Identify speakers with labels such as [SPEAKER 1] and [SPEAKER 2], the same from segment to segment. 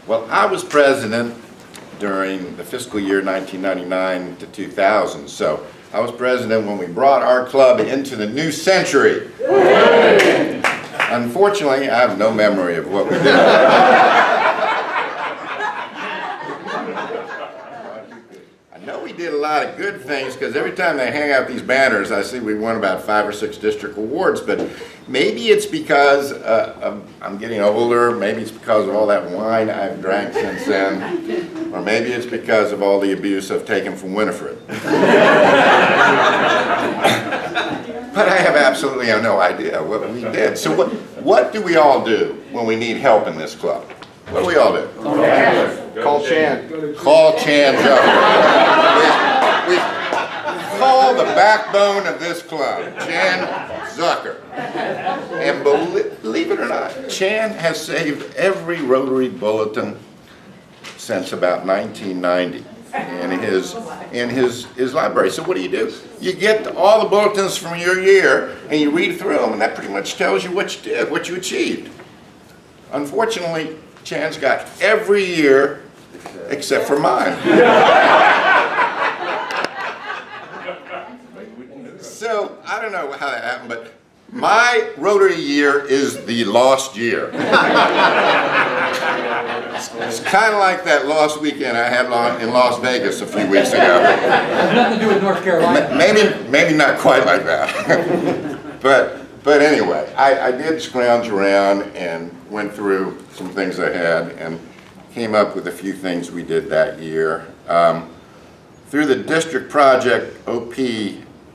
[SPEAKER 1] Well, I was president during the fiscal year 1999 to 2000, so I was president when we brought our club into the new century. Unfortunately, I have no memory of what we did. I know we did a lot of good things because every time they hang out these banners, I see we won about 5 or 6 district awards, but maybe it's because I'm getting older, maybe it's because of all that wine I've drank since then, or maybe it's because of all the abuse I've taken from Winifred. But I have absolutely no idea what we did. So what do we all do when we need help in this club? What do we all do?
[SPEAKER 2] Call Chan.
[SPEAKER 1] Call Chan Zucker. We call the backbone of this club, Chan Zucker. And believe it or not, Chan has saved every Rotary bulletin since about 1990 in his library. So what do? You get all the bulletins from your year and you read through them, and that pretty much tells you what you did, what you achieved. Unfortunately, Chan's got every year except for mine. So I don't know how that happened, but my Rotary year is the lost year. It's kind of like that lost weekend I had in Las Vegas a few weeks ago.
[SPEAKER 2] Has nothing to do with North Carolina.
[SPEAKER 1] Maybe not quite like that. But anyway, I did scrounge around and went through some things I had and came up with a few things we did that year. Through the district project OP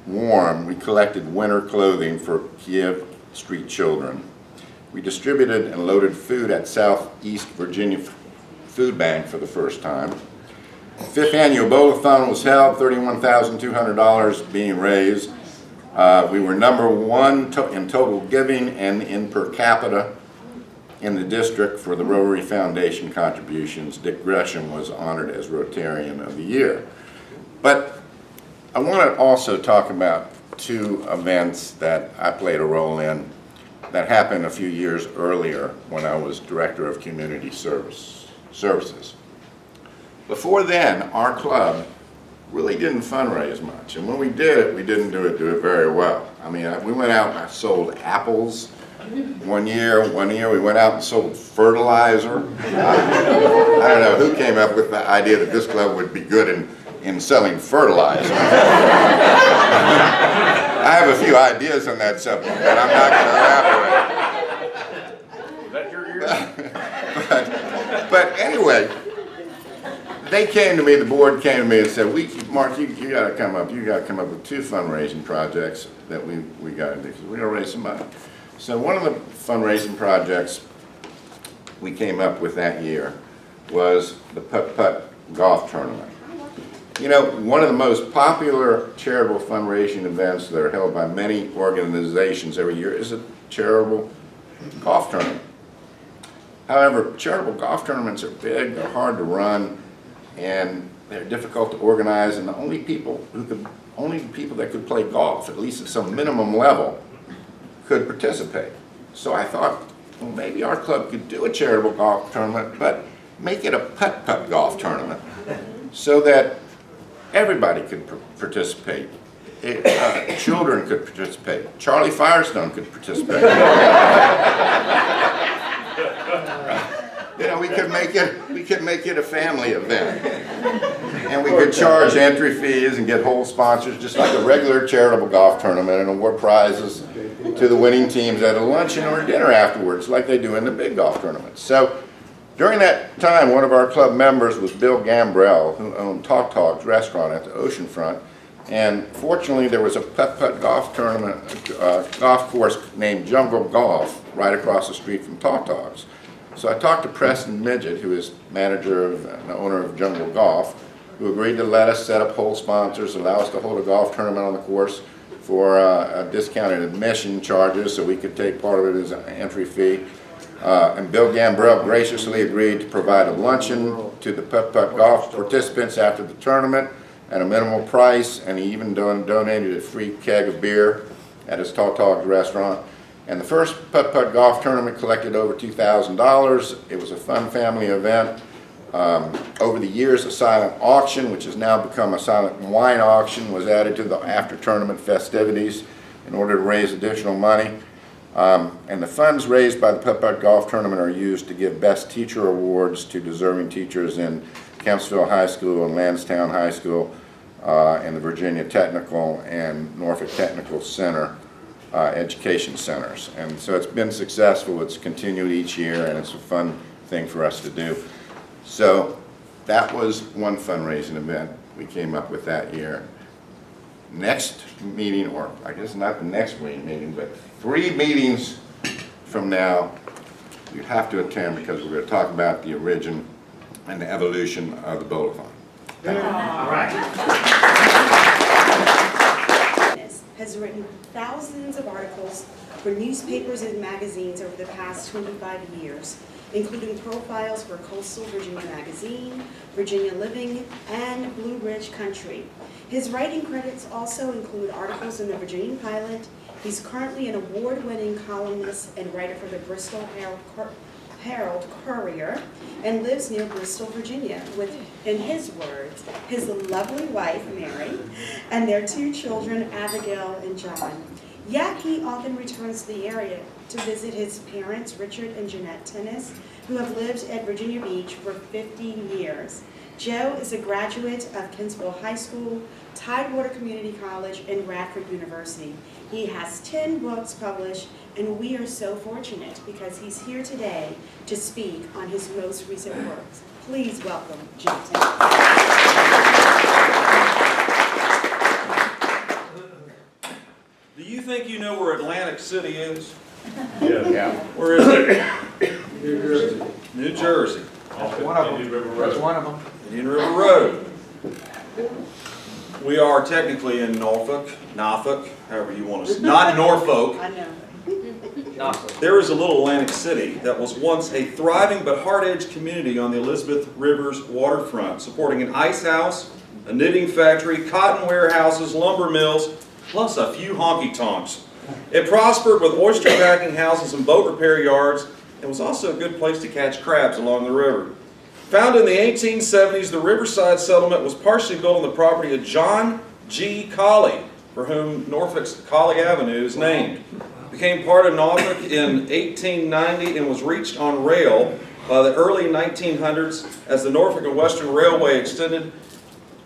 [SPEAKER 1] Warm, we collected winter clothing for Kiev Street children. We distributed and loaded food at Southeast Virginia Food Bank for the first time. 5th annual Bowl-a-thon was held, $31,200 being raised. We were #1 in total giving and in per capita in the district for the Rotary Foundation contributions. Dick Gresham was honored as Rotarian of the Year. But I want to also talk about 2 events that I played a role in that happened a few years earlier when I was Director of Community Services. Before then, our club really didn't fundraise much, and when we did it, we didn't do it very well. I mean, we went out and I sold apples. One year we went out and sold fertilizer. I don't know who came up with the idea that this club would be good in selling fertilizer. I have a few ideas on that subject, but I'm not going to elaborate. Is that your year? But anyway, they came to me, the board came to me and said, Mark, you got to come up. You got to come up with 2 fundraising projects that we got to do because we're going to raise some money. So one of the fundraising projects we came up with that year was the putt-putt golf tournament. You know, one of the most popular charitable fundraising events that are held by many organizations every year is a charitable golf tournament. However, charitable golf tournaments are big, they're hard to run, and they're difficult to organize, and the only people that could play golf, at least at some minimum level, could participate. So I thought, well, maybe our club could do a charitable golf tournament, but make it a putt-putt golf tournament so that everybody could participate. Children could participate. Charlie Firestone could participate. You know, we could make it a family event, and we could charge entry fees and get whole sponsors, just like a regular charitable golf tournament, and award prizes to the winning teams at a luncheon or dinner afterwards, like they do in the big golf tournaments. So during that time, one of our club members was Bill Gambrell, who owned Talk Talk's restaurant at the oceanfront, and fortunately there was a putt-putt golf tournament, golf course named Jungle Golf right across the street from Talk Talk's. So I talked to Preston Midget, who is manager and owner of Jungle Golf, who agreed to let us set up whole sponsors, allow us to hold a golf tournament on the course for a discounted admission charges so we could take part of it as an entry fee. And Bill Gambrell graciously agreed to provide a luncheon to the putt-putt golf participants after the tournament at a minimal price, and he even donated a free keg of beer at his Talk Talk's restaurant. And the first putt-putt golf tournament collected over $2,000. It was a fun family event. Over the years, a silent auction, which has now become a silent wine auction, was added to the after-tournament festivities in order to raise additional money. And the funds raised by the putt-putt golf tournament are used to give Best Teacher Awards to deserving teachers in Kempsville High School and Lansdowne High School, and the Virginia Technical and Norfolk Technical Center education centers. And so it's been successful. It's continued each year, and it's a fun thing for us to do. So that was one fundraising event we came up with that year. Next meeting, or I guess not the next meeting, but 3 meetings from now, you have to attend, because we're going to talk about the origin and the evolution of the bowl-a-thon.
[SPEAKER 3] All right. Has written thousands of articles for newspapers and magazines over the past 25 years, including profiles for Coastal Virginia Magazine, Virginia Living, and Blue Ridge Country. His writing credits also include articles in the Virginia Pilot. He's currently an award-winning columnist and writer for the Bristol Herald Courier, and lives near Bristol, Virginia, with, in his words, his lovely wife, Mary, and their 2 children, Abigail and John. Yet he often returns to the area to visit his parents, Richard and Jeanette Tennis, who have lived at Virginia Beach for 15 years. Joe is a graduate of Kensville High School, Tidewater Community College, and Radford University. He has 10 books published, and we are so fortunate because he's here today to speak on his most recent works. Please welcome Joe Tennis.
[SPEAKER 4] Do you think you know where Atlantic City is?
[SPEAKER 1] Yeah.
[SPEAKER 4] Where is it? New Jersey. New Jersey.
[SPEAKER 2] One of them. That's one of them.
[SPEAKER 4] Indian River Road. We are technically in Norfolk, however you want to say. Not Norfolk.
[SPEAKER 3] I know.
[SPEAKER 4] There is a little Atlantic City that was once a thriving but hard-edged community on the Elizabeth River's waterfront, supporting an ice house, a knitting factory, cotton warehouses, lumber mills, plus a few honky-tonks. It prospered with oyster packing houses and boat repair yards. It was also a good place to catch crabs along the river. Founded in the 1870s, the Riverside settlement was partially built on the property of John G. Colley, for whom Norfolk's Colley Avenue is named. Became part of Norfolk in 1890 and was reached on rail by the early 1900s as the Norfolk and Western Railway extended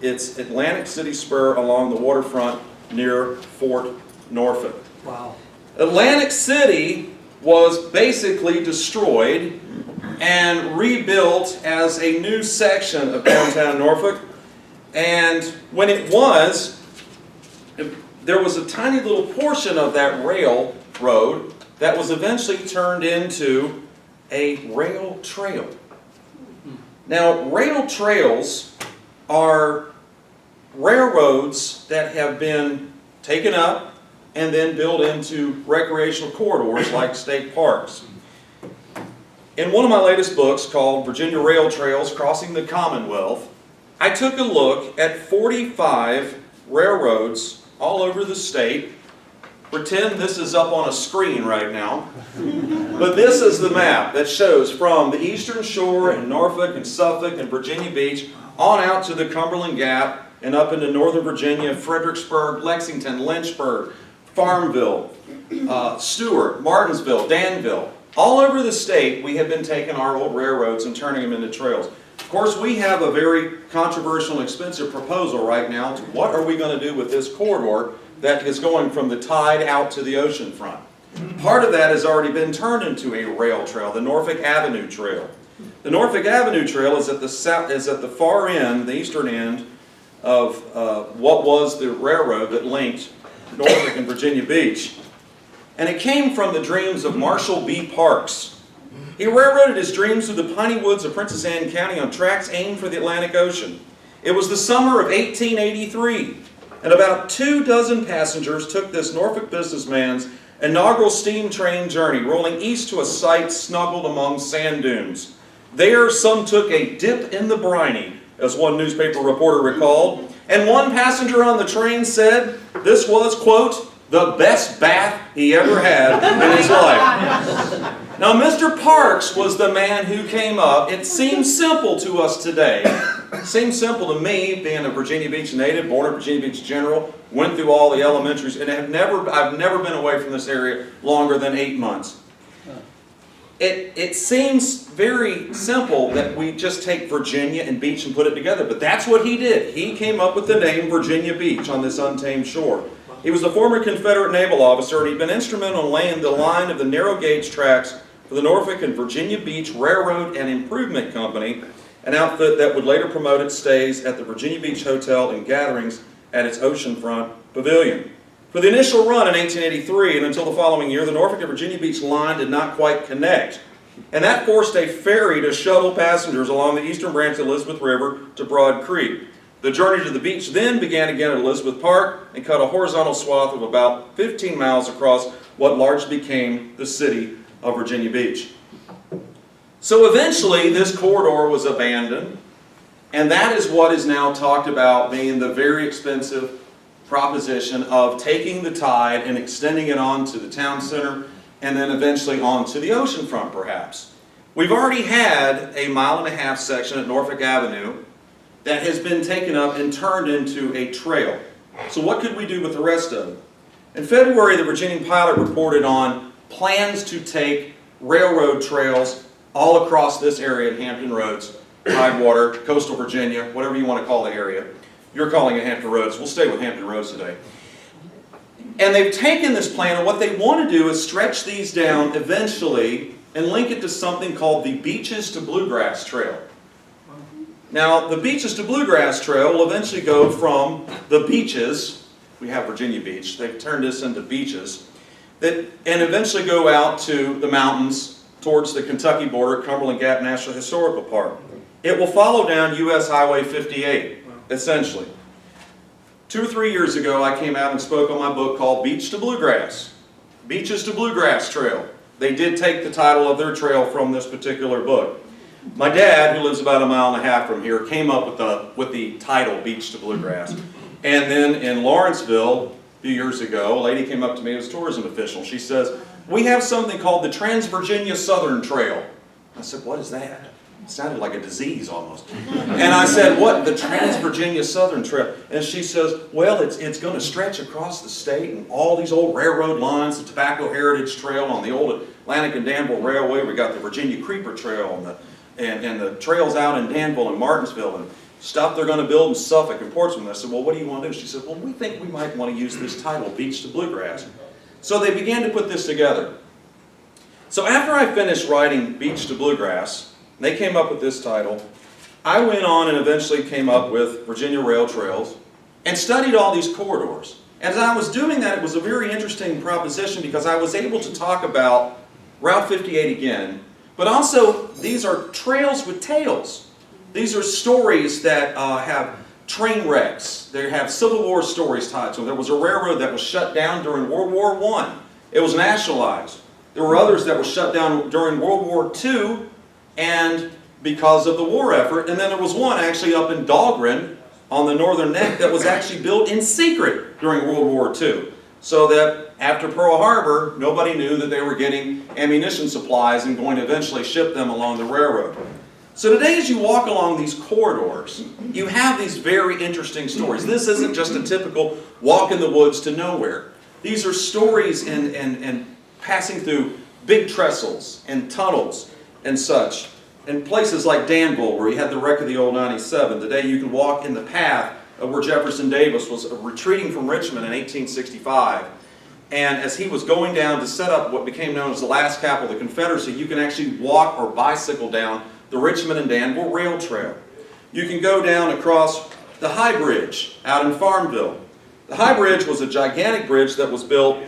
[SPEAKER 4] its Atlantic City spur along the waterfront near Fort Norfolk.
[SPEAKER 2] Wow.
[SPEAKER 4] Atlantic City was basically destroyed and rebuilt as a new section of downtown Norfolk. And when it was, there was a tiny little portion of that railroad that was eventually turned into a rail trail. Now, rail trails are railroads that have been taken up and then built into recreational corridors like state parks. In one of my latest books called Virginia Rail Trails Crossing the Commonwealth, I took a look at 45 railroads all over the state. Pretend this is up on a screen right now. But this is the map that shows from the Eastern Shore and Norfolk and Suffolk and Virginia Beach on out to the Cumberland Gap and up into Northern Virginia, Fredericksburg, Lexington, Lynchburg, Farmville, Stewart, Martinsville, Danville. All over the state, we have been taking our old railroads and turning them into trails. Of course, we have a very controversial and expensive proposal right now to what are we going to do with this corridor that is going from the tide out to the ocean front. Part of that has already been turned into a rail trail, the Norfolk Avenue Trail. The Norfolk Avenue Trail is at the far end, the eastern end, of what was the railroad that linked Norfolk and Virginia Beach. And it came from the dreams of Marshall B. Parks. He railroaded his dreams through the piney woods of Princess Anne County on tracks aimed for the Atlantic Ocean. It was the summer of 1883, and about 24 passengers took this Norfolk businessman's inaugural steam train journey, rolling east to a site snuggled among sand dunes. There, some took a dip in the briny, as one newspaper reporter recalled, and one passenger on the train said this was, quote, the best bath he ever had in his life. Now, Mr. Parks was the man who came up. It seems simple to us today. It seems simple to me, being a Virginia Beach native, born at Virginia Beach General, went through all the elementaries, and I've never been away from this area longer than 8 months. It seems very simple that we just take Virginia and beach and put it together, but that's what he did. He came up with the name Virginia Beach on this untamed shore. He was a former Confederate naval officer, and he'd been instrumental in laying the line of the narrow gauge tracks for the Norfolk and Virginia Beach Railroad and Improvement Company, an outfit that would later promote its stays at the Virginia Beach Hotel and gatherings at its oceanfront pavilion. For the initial run in 1883 and until the following year, the Norfolk and Virginia Beach line did not quite connect, and that forced a ferry to shuttle passengers along the eastern branch of the Elizabeth River to Broad Creek. The journey to the beach then began again at Elizabeth Park and cut a horizontal swath of about 15 miles across what largely became the city of Virginia Beach. So eventually this corridor was abandoned, and that is what is now talked about being the very expensive proposition of taking the tide and extending it onto the town center and then eventually onto the oceanfront perhaps. We've already had a 1.5 mile section at Norfolk Avenue that has been taken up and turned into a trail. So what could we do with the rest of it? In February, the Virginia Pilot reported on plans to take railroad trails all across this area in Hampton Roads, Tidewater, coastal Virginia, whatever you want to call the area. You're calling it Hampton Roads. We'll stay with Hampton Roads today. And they've taken this plan, and what they want to do is stretch these down eventually and link it to something called the Beaches to Bluegrass Trail. Now, the Beaches to Bluegrass Trail will eventually go from the beaches, we have Virginia Beach, they've turned this into beaches, and eventually go out to the mountains towards the Kentucky border at Cumberland Gap National Historical Park. It will follow down US Highway 58, essentially. 2 or 3 years ago, I came out and spoke on my book called Beach to Bluegrass, Beaches to Bluegrass Trail. They did take the title of their trail from this particular book. My dad, who lives about 1.5 miles from here, came up with the title Beach to Bluegrass. And then in Lawrenceville, a few years ago, a lady came up to me as a tourism official. She says, "We have something called the Trans-Virginia Southern Trail." I said, "What is that?" It sounded like a disease almost. And I said, "What? The Trans-Virginia Southern Trail?" And she says, "Well, it's going to stretch across the state and all these old railroad lines, the Tobacco Heritage Trail on the old Atlantic and Danville Railway. We got the Virginia Creeper Trail and the trails out in Danville and Martinsville and stuff they're going to build in Suffolk and Portsmouth." I said, "Well, what do you want to do?" She said, "Well, we think we might want to use this title, Beach to Bluegrass." So they began to put this together. So after I finished writing Beach to Bluegrass, they came up with this title. I went on and eventually came up with Virginia Rail Trails and studied all these corridors. As I was doing that, it was a very interesting proposition because I was able to talk about Route 58 again, but also these are trails with tales. These are stories that have train wrecks. They have Civil War stories tied to them. There was a railroad that was shut down during World War I. It was nationalized. There were others that were shut down during World War II and because of the war effort. And then there was one actually up in Dahlgren on the Northern Neck that was actually built in secret during World War II. So that after Pearl Harbor, nobody knew that they were getting ammunition supplies and going to eventually ship them along the railroad. So today as you walk along these corridors, you have these very interesting stories. This isn't just a typical walk in the woods to nowhere. These are stories and passing through big trestles and tunnels and such. In places like Danville, where you had the wreck of the old 97, today you can walk in the path of where Jefferson Davis was retreating from Richmond in 1865. And as he was going down to set up what became known as the last capital of the Confederacy, you can actually walk or bicycle down the Richmond and Danville Rail Trail. You can go down across the High Bridge out in Farmville. The High Bridge was a gigantic bridge that was built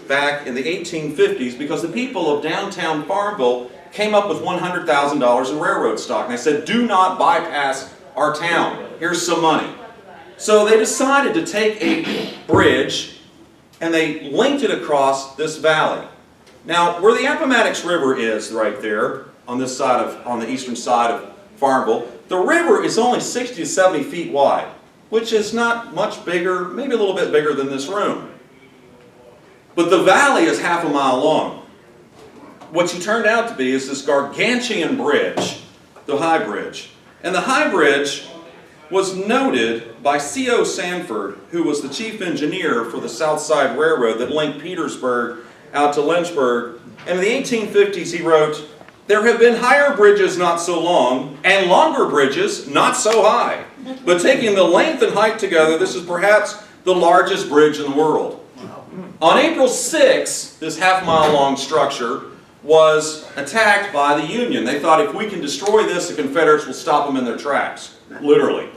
[SPEAKER 4] back in the 1850s because the people of downtown Farmville came up with $100,000 in railroad stock. And they said, "Do not bypass our town. Here's some money." So they decided to take a bridge and they linked it across this valley. Now, where the Appomattox River is right there, on this side on the eastern side of Farmville, the river is only 60 to 70 feet wide, which is not much bigger, maybe a little bit bigger than this room. But the valley is half a mile long. What she turned out to be is this gargantuan bridge, the High Bridge. And the High Bridge was noted by C.O. Sanford, who was the chief engineer for the South Side Railroad that linked Petersburg out to Lynchburg. And in the 1850s he wrote, "There have been higher bridges not so long, and longer bridges not so high. But taking the length and height together, this is perhaps the largest bridge in the world." On April 6th, this half-mile long structure was attacked by the Union. They thought, if we can destroy this, the Confederates will stop them in their tracks, literally.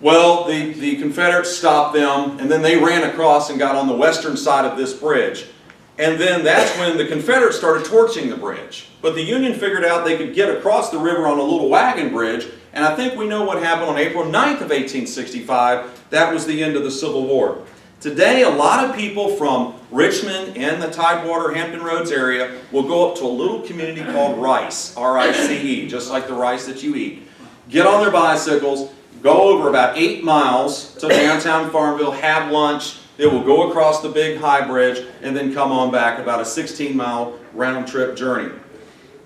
[SPEAKER 4] Well, the Confederates stopped them, and then they ran across and got on the western side of this bridge. And then that's when the Confederates started torching the bridge. But the Union figured out they could get across the river on a little wagon bridge, and I think we know what happened on April 9th of 1865. That was the end of the Civil War. Today, a lot of people from Richmond and the Tidewater, Hampton Roads area will go up to a little community called Rice, R-I-C-E, just like the rice that you eat. Get on their bicycles, go over about 8 miles to downtown Farmville, have lunch. They will go across the big High Bridge and then come on back, about a 16-mile round-trip journey.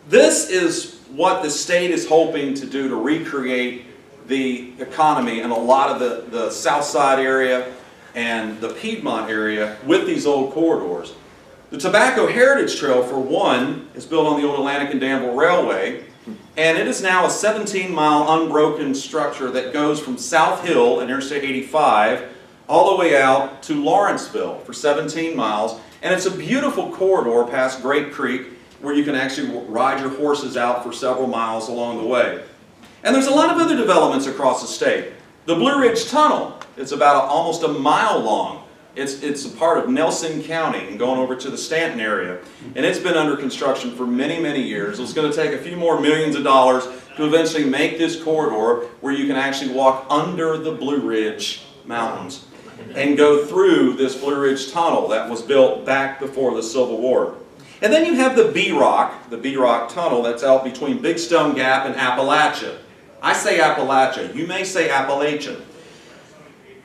[SPEAKER 4] This is what the state is hoping to do to recreate the economy in a lot of the South Side area and the Piedmont area with these old corridors. The Tobacco Heritage Trail, for one, is built on the old Atlantic and Danville Railway, and it is now a 17-mile unbroken structure that goes from South Hill and Interstate 85 all the way out to Lawrenceville for 17 miles, and it's a beautiful corridor past Great Creek where you can actually ride your horses out for several miles along the way. And there's a lot of other developments across the state. The Blue Ridge Tunnel, it's about almost a mile long. It's a part of Nelson County and going over to the Stanton area. And it's been under construction for many, many years. It's going to take a few more millions of dollars to eventually make this corridor where you can actually walk under the Blue Ridge Mountains and go through this Blue Ridge Tunnel that was built back before the Civil War. And then you have the B-Rock Tunnel that's out between Big Stone Gap and Appalachia. I say Appalachia. You may say Appalachian.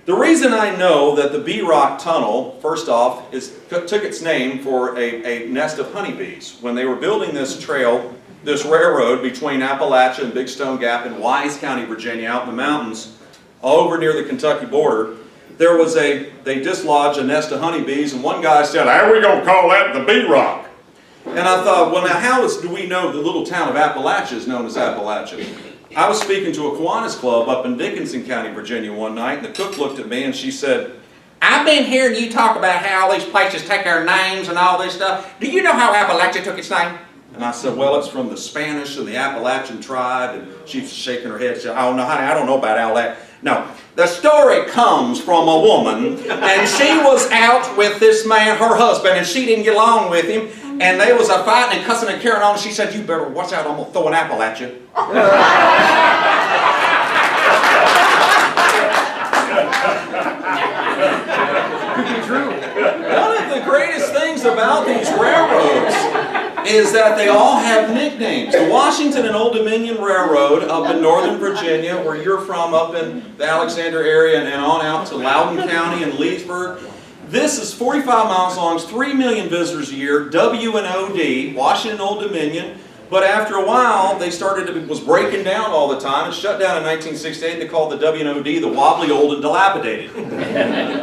[SPEAKER 4] The reason I know that the B-Rock Tunnel, first off, took its name for a nest of honeybees. When they were building this trail, this railroad between Appalachia and Big Stone Gap in Wise County, Virginia, out in the mountains, over near the Kentucky border, they dislodged a nest of honeybees, and one guy said, "How are we going to call that the B-Rock?" And I thought, well, now how do we know the little town of Appalachia is known as Appalachia? I was speaking to a Kiwanis club up in Dickinson County, Virginia one night, and the cook looked at me and she said, "I've been hearing you talk about how all these places take their names and all this stuff. Do you know how Appalachia took its name?" And I said, "Well, it's from the Spanish and the Appalachian tribe." And she's shaking her head. She said, "Oh, no, honey, I don't know about all that." No, the story comes from a woman, and she was out with this man, her husband, and she didn't get along with him. And they was a fighting and cussing and carrying on. She said, "You better watch out, I'm going to throw an apple at you." One of the greatest things about these railroads is that they all have nicknames. The Washington and Old Dominion Railroad up in Northern Virginia, where you're from, up in the Alexander area and on out to Loudoun County and Leesburg. This is 45 miles long, 3 million visitors a year, W&OD, Washington Old Dominion. But after a while, was breaking down all the time. It shut down in 1968. They called the W&OD the Wobbly Old and Dilapidated.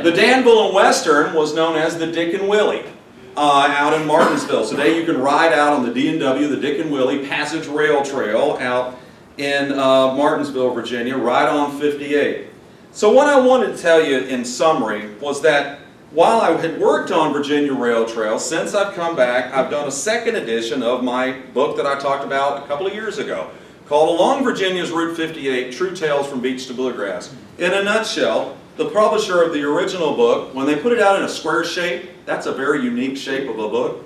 [SPEAKER 4] The Danville and Western was known as the Dick and Willie out in Martinsville. So today you can ride out on the D&W, the Dick and Willie Passage Rail Trail out in Martinsville, Virginia, right on 58. So what I wanted to tell you in summary was that while I had worked on Virginia Rail Trail, since I've come back, I've done a second edition of my book that I talked about a couple of years ago, called Along Virginia's Route 58, True Tales from Beach to Bluegrass. In a nutshell, the publisher of the original book, when they put it out in a square shape, that's a very unique shape of a book.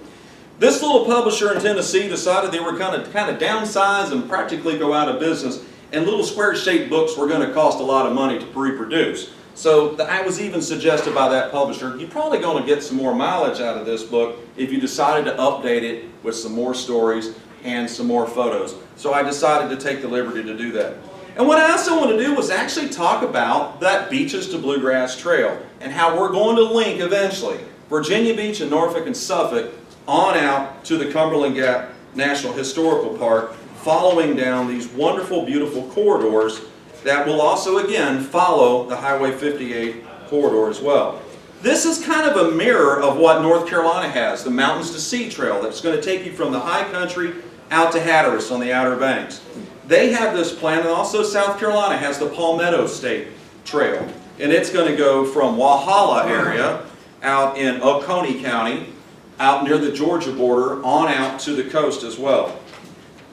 [SPEAKER 4] This little publisher in Tennessee decided they were kind of downsize and practically go out of business, and little square-shaped books were going to cost a lot of money to reproduce. So I was even suggested by that publisher, you're probably going to get some more mileage out of this book if you decided to update it with some more stories and some more photos. So I decided to take the liberty to do that. And what I also want to do was actually talk about that Beaches to Bluegrass Trail and how we're going to link eventually Virginia Beach and Norfolk and Suffolk on out to the Cumberland Gap National Historical Park, following down these wonderful, beautiful corridors that will also, again, follow the Highway 58 corridor as well. This is kind of a mirror of what North Carolina has, the Mountains to Sea Trail, that's going to take you from the high country out to Hatteras on the Outer Banks. They have this plan, and also South Carolina has the Palmetto State Trail, and it's going to go from Walhalla area out in Oconee County, out near the Georgia border, on out to the coast as well.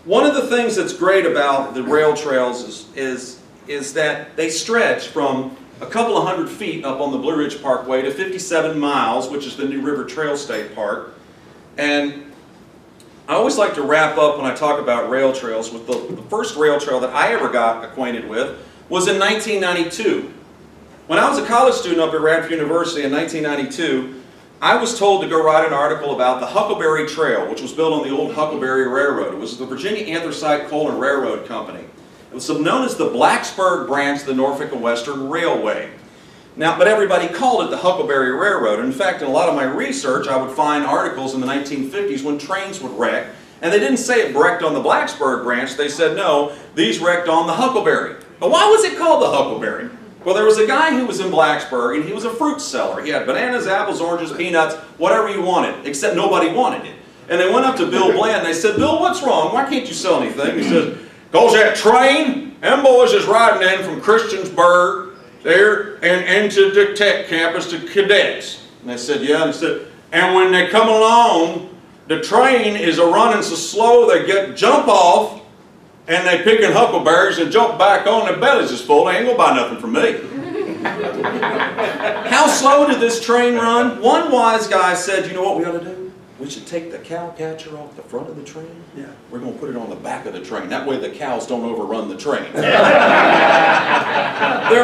[SPEAKER 4] One of the things that's great about the rail trails is that they stretch from a couple of hundred feet up on the Blue Ridge Parkway to 57 miles, which is the New River Trail State Park. And I always like to wrap up when I talk about rail trails with the first rail trail that I ever got acquainted with was in 1992. When I was a college student up at Radford University in 1992, I was told to go write an article about the Huckleberry Trail, which was built on the old Huckleberry Railroad. It was the Virginia Anthracite Coal and Railroad Company. It was known as the Blacksburg branch of the Norfolk and Western Railway. Now, but everybody called it the Huckleberry Railroad. In fact, in a lot of my research, I would find articles in the 1950s when trains would wreck, and they didn't say it wrecked on the Blacksburg branch. They said, no, these wrecked on the Huckleberry. But why was it called the Huckleberry? Well, there was a guy who was in Blacksburg, and he was a fruit seller. He had bananas, apples, oranges, peanuts, whatever you wanted, except nobody wanted it. And they went up to Bill Bland, and they said, Bill, what's wrong? Why can't you sell anything? He says, "'Cause that train, them boys is riding in from Christiansburg there and into the tech campus to cadets." And they said, yeah. And they said, "And when they come along, the train is a-running so slow they jump off, and they picking huckleberries and jump back on, their bellies is full. They ain't gonna buy nothing from me." How slow did this train run? One wise guy said, you know what we ought to do? We should take the cow catcher off the front of the train. Yeah. We're going to put it on the back of the train. That way the cows don't overrun the train. There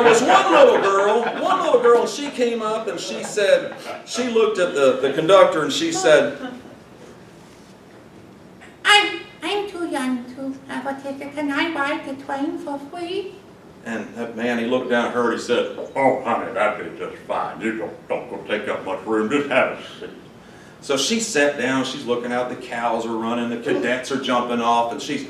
[SPEAKER 4] was one little girl, and she came up and she said, she looked at the conductor and she said,
[SPEAKER 5] I'm too young to have a ticket. Can I ride the train for free?
[SPEAKER 4] and that man, he looked down at her and he said, "Oh, honey, that'd be just fine. You don't go take up much room. Just have a seat." So she sat down, she's looking out, the cows are running, the cadets are jumping off, and she's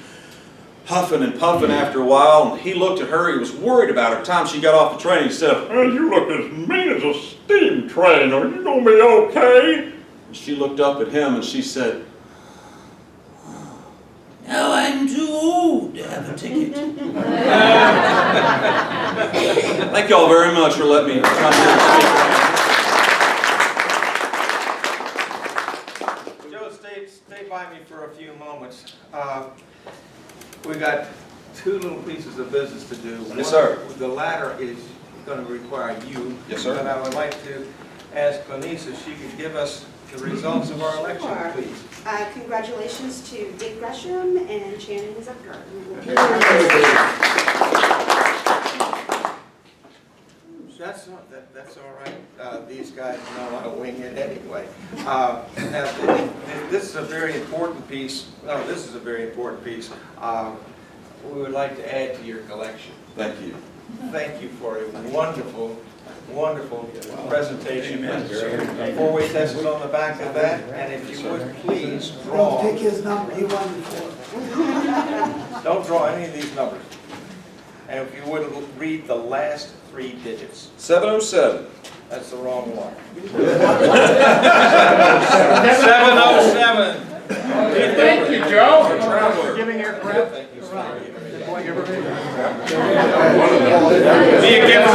[SPEAKER 4] huffing and puffing after a while, and he looked at her, he was worried about her. Time she got off the train, he said, "Well, you look as mean as a steam train. Are you going to be okay?" And she looked up at him and she said, "No, I'm too old to have a ticket." Thank you all very much for letting me come here and speak.
[SPEAKER 2] Joe, stay by me for a few moments. We got two little pieces of business to do.
[SPEAKER 4] Yes, sir.
[SPEAKER 2] The latter is going to require you.
[SPEAKER 4] Yes, sir.
[SPEAKER 2] But I would like to ask Clanice if she could give us the results of our election,
[SPEAKER 3] Sure.
[SPEAKER 2] please.
[SPEAKER 3] Congratulations to Dick Gresham and Shannon Zucker.
[SPEAKER 2] That's all right. These guys know how to wing it anyway. This is a very important piece. No, this is a very important piece. We would like to add to your collection.
[SPEAKER 4] Thank you.
[SPEAKER 2] Thank you for a wonderful, wonderful presentation. Four-way test is on the back of that, and if you would please draw.
[SPEAKER 6] Don't pick his number, he won before.
[SPEAKER 2] Don't draw any of these numbers. And if you would read the last three digits.
[SPEAKER 4] 707.
[SPEAKER 2] That's the wrong one. 707.
[SPEAKER 6] Thank you, Joe.
[SPEAKER 2] Traveler.
[SPEAKER 6] Giving your crap.
[SPEAKER 2] Thank you.
[SPEAKER 6] Good boy, give her a-
[SPEAKER 2] Be a gift.